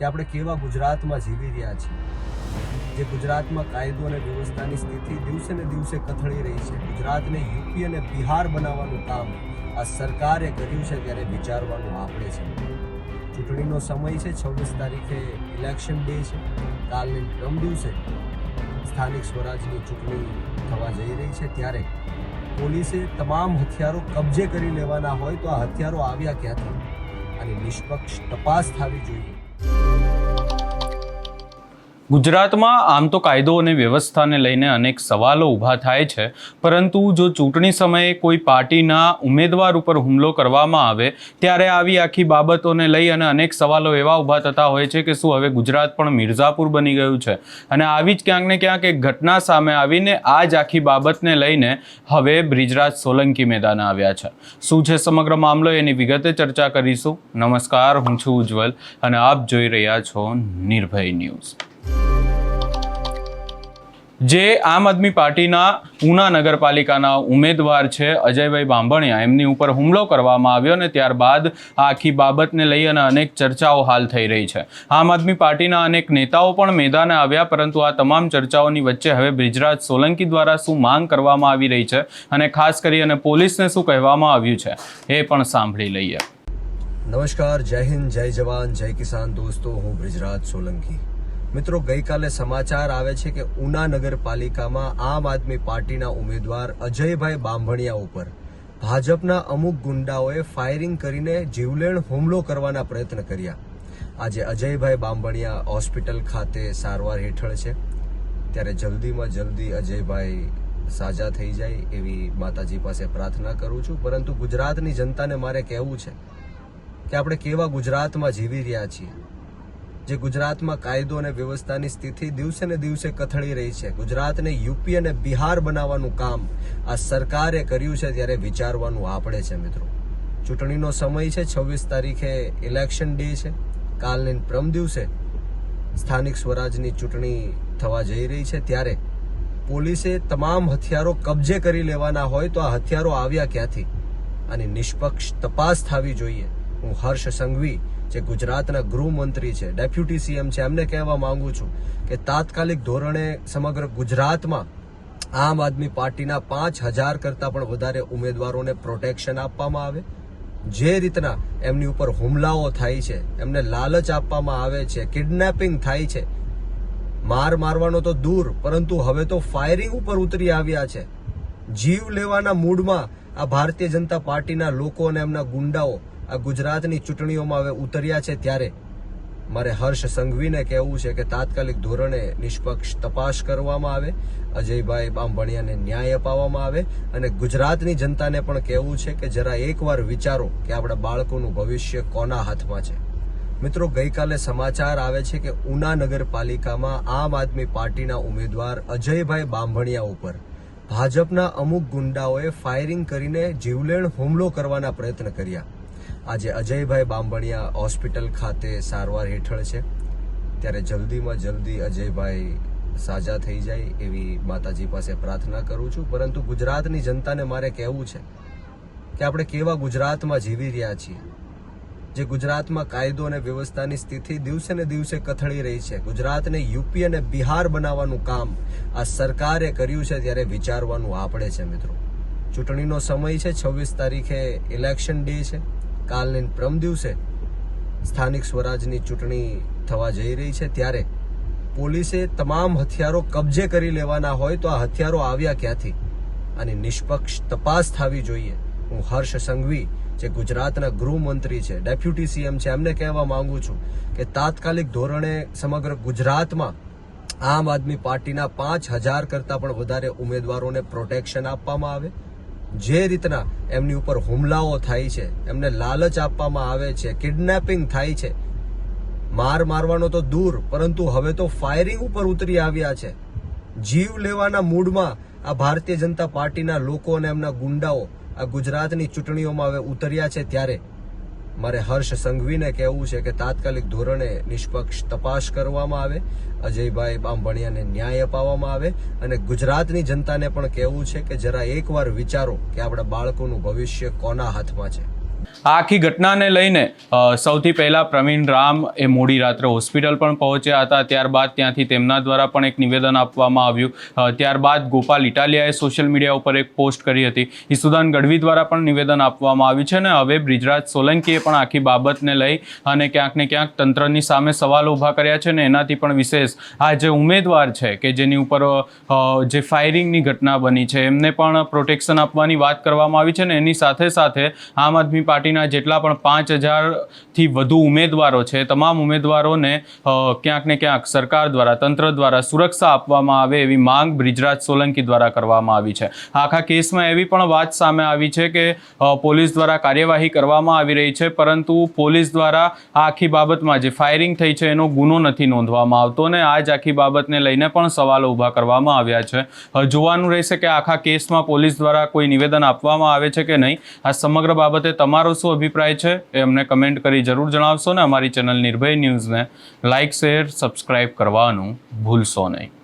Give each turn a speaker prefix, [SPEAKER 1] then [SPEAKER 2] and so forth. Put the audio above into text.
[SPEAKER 1] કે આપણે કેવા ગુજરાતમાં જીવી રહ્યા છીએ, જે ગુજરાતમાં કાયદો અને વ્યવસ્થાની સ્થિતિ દિવસે ને દિવસે કથળી રહી છે. ગુજરાતને યુપી અને બિહાર બનાવવાનું કામ આ સરકારે કર્યું છે, ત્યારે વિચારવાનું આપણે છે. ચૂંટણીનો સમય છે, 26 તારીખે ઇલેક્શન ડે છે. કાલની પરમ દિવસે સ્થાનિક સ્વરાજની ચૂંટણી થવા જઈ રહી છે, ત્યારે પોલીસે તમામ હથિયારો કબજે કરી લેવાના હોય તો આ હથિયારો આવ્યા ક્યાંથી અને નિષ્પક્ષ તપાસ થવી જોઈએ.
[SPEAKER 2] ગુજરાતમાં આમ તો કાયદો અને વ્યવસ્થાને લઈને અનેક સવાલો ઊભા થાય છે, પરંતુ જો ચૂંટણી સમયે કોઈ પાર્ટીના ઉમેદવાર ઉપર હુમલો કરવામાં આવે ત્યારે આવી આખી બાબતોને લઈ અને અનેક સવાલો એવા ઊભા થતા હોય છે કે શું હવે ગુજરાત પણ મિર્ઝાપુર બની ગયું છે. અને આવી જ ક્યાંક ને ક્યાંક એક ઘટના સામે આવીને આ જ આખી બાબતને લઈને હવે બ્રિજરાજ સોલંકી મેદાને આવ્યા છે. શું છે સમગ્ર મામલો, એની વિગતે ચર્ચા કરીશું. નમસ્કાર, હું છું ઉજ્જવલ અને આપ જોઈ રહ્યા છો નિર્ભય ન્યૂઝ. જે આમ આદમી પાર્ટીના ઉના નગરપાલિકાના ઉમેદવાર છે અજયભાઈ બાંભણિયા, એમની ઉપર હુમલો કરવામાં આવ્યો અને ત્યારબાદ આ આખી બાબતને લઈ અને અનેક ચર્ચાઓ હાલ થઈ રહી છે. આમ આદમી પાર્ટીના અનેક નેતાઓ પણ મેદાને આવ્યા, પરંતુ આ તમામ ચર્ચાઓની વચ્ચે હવે બ્રિજરાજ સોલંકી દ્વારા શું માંગ કરવામાં આવી રહી છે અને ખાસ કરી અને પોલીસને શું કહેવામાં આવ્યું છે એ પણ સાંભળી લઈએ.
[SPEAKER 1] નમસ્કાર, જય હિન્દ, જય જવાન, જય કિસાન દોસ્તો. હું બ્રિજરાજ સોલંકી. મિત્રો, ગઈકાલે સમાચાર આવે છે કે ઉના નગરપાલિકામાં આમ આદમી પાર્ટીના ઉમેદવાર અજયભાઈ બાંભણિયા ઉપર ભાજપના અમુક ગુંડાઓએ ફાયરિંગ કરીને જીવલેણ હુમલો કરવાના પ્રયત્ન કર્યા. આજે અજયભાઈ બાંભણિયા હોસ્પિટલ ખાતે સારવાર હેઠળ છે, ત્યારે જલ્દીમાં જલ્દી અજયભાઈ સાજા થઈ જાય એવી માતાજી પાસે પ્રાર્થના કરું છું. પરંતુ ગુજરાતની જનતાને મારે કહેવું છે કે આપણે કેવા ગુજરાતમાં જીવી રહ્યા છીએ, જે ગુજરાતમાં કાયદો અને વ્યવસ્થાની સ્થિતિ દિવસે ને દિવસે કથળી રહી છે. ગુજરાતને યુપી અને બિહાર બનાવવાનું કામ આ સરકારે કર્યું છે, ત્યારે વિચારવાનું આપણે છે. મિત્રો, ચૂંટણીનો સમય છે, 26 તારીખે ઇલેક્શન ડે છે. કાલની પરમ દિવસે સ્થાનિક સ્વરાજની ચૂંટણી થવા જઈ રહી છે, ત્યારે પોલીસે તમામ હથિયારો કબજે કરી લેવાના હોય તો આ હથિયારો આવ્યા ક્યાંથી અને નિષ્પક્ષ તપાસ થવી જોઈએ. હું હર્ષ સંઘવી, જે ગુજરાતના ગૃહમંત્રી છે, ડેપ્યુટી સીએમ છે, એમને કહેવા માંગુ છું કે તાત્કાલિક ધોરણે સમગ્ર ગુજરાતમાં આમ આદમી પાર્ટીના 5000 કરતાં પણ વધારે ઉમેદવારોને પ્રોટેક્શન આપવામાં આવે. જે રીતના એમની ઉપર હુમલાઓ થાય છે, એમને લાલચ આપવામાં આવે છે, કિડનેપિંગ થાય છે, મારવાનો તો દૂર, પરંતુ હવે તો ફાયરિંગ ઉપર ઉતરી આવ્યા છે. જીવ લેવાના મૂડમાં આ ભારતીય જનતા પાર્ટીના લોકો અને એમના ગુંડાઓ આ ગુજરાતની ચૂંટણીઓમાં હવે ઉતર્યા છે, ત્યારે મારે હર્ષ સંઘવીને કહેવું છે કે તાત્કાલિક ધોરણે નિષ્પક્ષ તપાસ કરવામાં આવે, અજયભાઈ બાંભણિયાને ન્યાય અપાવવામાં આવે અને ગુજરાતની જનતાને પણ કહેવું છે કે જરા એકવાર વિચારો કે આપણા બાળકોનું ભવિષ્ય કોના હાથમાં છે. મિત્રો, ગઈકાલે સમાચાર આવે છે કે ઉના નગરપાલિકામાં આમ આદમી પાર્ટીના ઉમેદવાર અજયભાઈ બાંભણિયા ઉપર ભાજપના અમુક ગુંડાઓએ ફાયરિંગ કરીને જીવલેણ હુમલો કરવાના પ્રયત્ન કર્યા. આજે અજયભાઈ બાંભણિયા હોસ્પિટલ ખાતે સારવાર હેઠળ છે, ત્યારે જલ્દીમાં જલ્દી અજયભાઈ સાજા થઈ જાય એવી માતાજી પાસે પ્રાર્થના કરું છું. પરંતુ ગુજરાતની જનતાને મારે કહેવું છે કે આપણે કેવા ગુજરાતમાં જીવી રહ્યા છીએ, જે ગુજરાતમાં કાયદો અને વ્યવસ્થાની સ્થિતિ દિવસે ને દિવસે કથળી રહી છે. ગુજરાતને યુપી અને બિહાર બનાવવાનું કામ આ સરકારે કર્યું છે, ત્યારે વિચારવાનું આપણે છે. મિત્રો, ચૂંટણીનો સમય છે, 26 તારીખે ઇલેક્શન ડે છે. કાલની પરમ દિવસે સ્થાનિક સ્વરાજની ચૂંટણી થવા જઈ રહી છે, ત્યારે પોલીસે તમામ હથિયારો કબજે કરી લેવાના હોય તો આ હથિયારો આવ્યા ક્યાંથી અને નિષ્પક્ષ તપાસ થવી જોઈએ. હું હર્ષ સંઘવી, જે ગુજરાતના ગૃહમંત્રી છે, ડેપ્યુટી સીએમ છે, એમને કહેવા માંગુ છું કે તાત્કાલિક ધોરણે સમગ્ર ગુજરાતમાં આમ આદમી પાર્ટીના 5000 કરતાં પણ વધારે ઉમેદવારોને પ્રોટેક્શન આપવામાં આવે. જે રીતના એમની ઉપર હુમલાઓ થાય છે, એમને લાલચ આપવામાં આવે છે, કિડનેપિંગ થાય છે, મારવાનો તો દૂર, પરંતુ હવે તો ફાયરિંગ ઉપર ઉતરી આવ્યા છે. જીવ લેવાના મૂડમાં આ ભારતીય જનતા પાર્ટીના લોકો અને એમના ગુંડાઓ આ ગુજરાતની ચૂંટણીઓમાં હવે ઉતર્યા છે, ત્યારે મારે હર્ષ સંઘવીને કહેવું છે કે તાત્કાલિક ધોરણે નિષ્પક્ષ તપાસ કરવામાં આવે, અજયભાઈ બાંભણિયાને ન્યાય અપાવવામાં આવે અને ગુજરાતની જનતાને પણ કહેવું છે કે જરા એકવાર વિચારો કે આપણા બાળકોનું ભવિષ્ય કોના હાથમાં છે.
[SPEAKER 2] આ આખી ઘટનાને લઈને સૌથી પહેલાં પ્રવીણ રામ એ મોડી રાત્રે હોસ્પિટલ પણ પહોંચ્યા હતા. ત્યારબાદ ત્યાંથી તેમના દ્વારા પણ એક નિવેદન આપવામાં આવ્યું. ત્યારબાદ ગોપાલ ઇટાલિયાએ સોશિયલ મીડિયા ઉપર એક પોસ્ટ કરી હતી. ઈસુદાન ગઢવી દ્વારા પણ નિવેદન આપવામાં આવ્યું છે. અને હવે બ્રિજરાજ સોલંકીએ પણ આખી બાબતને લઈ અને ક્યાંક ને ક્યાંક તંત્રની સામે સવાલો ઊભા કર્યા છે. અને એનાથી પણ વિશેષ આ જે ઉમેદવાર છે કે જેની ઉપર જે ફાયરિંગની ઘટના બની છે એમને પણ પ્રોટેક્શન આપવાની વાત કરવામાં આવી છે. ને એની સાથે સાથે આમ આદમી પાર્ટીના જેટલા પણ 5000થી વધુ ઉમેદવારો છે તમામ ઉમેદવારોને ક્યાંક ને ક્યાંક સરકાર દ્વારા તંત્ર દ્વારા સુરક્ષા આપવામાં આવે એવી માંગ બ્રિજરાજ સોલંકી દ્વારા કરવામાં આવી છે. આખા કેસમાં એવી પણ વાત સામે આવી છે કે પોલીસ દ્વારા કાર્યવાહી કરવામાં આવી રહી છે, પરંતુ પોલીસ દ્વારા આ આખી બાબતમાં જે ફાયરિંગ થઈ છે એનો ગુનો નથી નોંધવામાં આવતો. ને આ જ આખી બાબતને લઈને પણ સવાલો ઊભા કરવામાં આવ્યા છે. જોવાનું રહેશે કે આખા કેસમાં પોલીસ દ્વારા કોઈ નિવેદન આપવામાં આવે છે કે નહીં. આ સમગ્ર બાબતે તમારો શું અભિપ્રાય છે એ અમને કમેન્ટ કરી જરૂર જણાવશો. ને અમારી ચેનલ નિર્ભય ન્યૂઝને લાઇક, શેર, સબસ્ક્રાઇબ કરવાનું ભૂલશો નહીં.